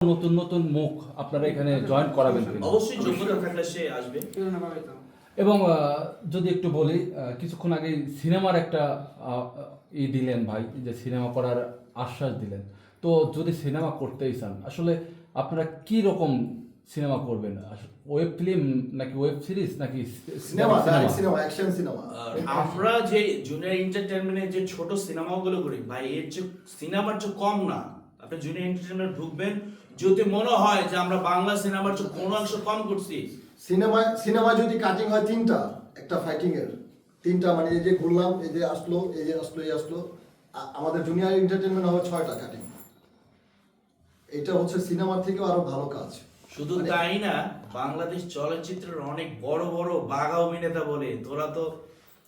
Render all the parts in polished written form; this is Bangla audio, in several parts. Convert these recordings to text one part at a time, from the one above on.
নতুন নতুন মুখ আপনারা এখানে জয়েন করাবেন কিনা? অবশ্যই যোগ্যতা থাকলে সে আসবে। এবং যদি একটু বলি, কিছুক্ষণ আগে সিনেমার একটা দিলেন ভাই, যে সিনেমা করার আশ্বাস দিলেন। তো যদি সিনেমা করতেই চান, আসলে আপনারা কি রকম সিনেমা করবেন? ওয়েব ফিল্ম নাকি ওয়েব সিরিজ নাকি অ্যাকশন সিনেমা? আমরা যে জুনিয়র এন্টারটেইনমেন্টের যে ছোট সিনেমাগুলো করি ভাই, এর যে সিনেমার যে কম না। আপনি জুনিয়র এন্টারটেইনমেন্ট ঢুকবেন, যদি মনে হয় যে আমরা বাংলা সিনেমার যে কোনো অংশ কম করছি, সিনেমা যদি কাটিং হয় তিনটা, একটা ফাইটিং এর তিনটা, মানে এই যে ঘুরলাম, এই যে আসলো, এই যে আসলো, এই আসলো, আমাদের জুনিয়র এন্টারটেইনমেন্ট হবে 6টা কাটিং। এটা হচ্ছে সিনেমার থেকেও আরো ভালো কাজ। শুধু তাই না, বাংলাদেশ চলচ্চিত্রের অনেক বড় বড় বাঘা অভিনেতা বলে, তোরা তো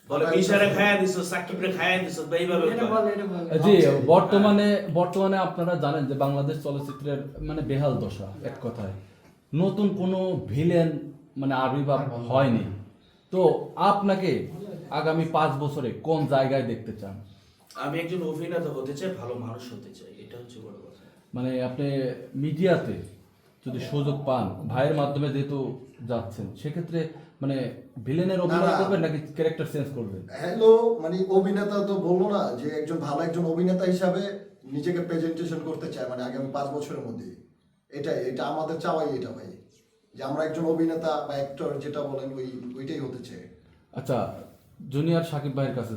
বলে বিশারে খায়া দিছো, সাকিবরে খায়া দিছো, তো এইভাবে জি। বর্তমানে আপনারা জানেন যে বাংলাদেশ চলচ্চিত্রের মানে বেহাল দশা, এক কথায় নতুন কোনো ভিলেন মানে আবির্ভাব হয়নি। তো আপনাকে আগামী 5 বছরে কোন জায়গায় দেখতে চান? আমি একজন অভিনেতা হতে চাই, ভালো মানুষ হতে চাই, এটা হচ্ছে বড় কথা। মানে আপনি মিডিয়াতে যদি সুযোগ পান, ভাইয়ের মাধ্যমে যেহেতু যাচ্ছেন, সেক্ষেত্রে মানে ভিলেনের অভিনয় করবেন নাকি ক্যারেক্টার চেঞ্জ করবেন? হ্যালো, মানে অভিনেতা তো বললো না যে একজন ভালো একজন অভিনেতা হিসাবে নিজেকে প্রেজেন্টেশন করতে চায়, মানে আগামী 5 বছরের মধ্যে। এটা আমাদের চাওয়াই এটা ভাই, যে আমরা একজন অভিনেতা বা অ্যাক্টর যেটা বলেন ওইটাই হতে চাই। আচ্ছা, জুনিয়র সাকিব ভাইয়ের কাছে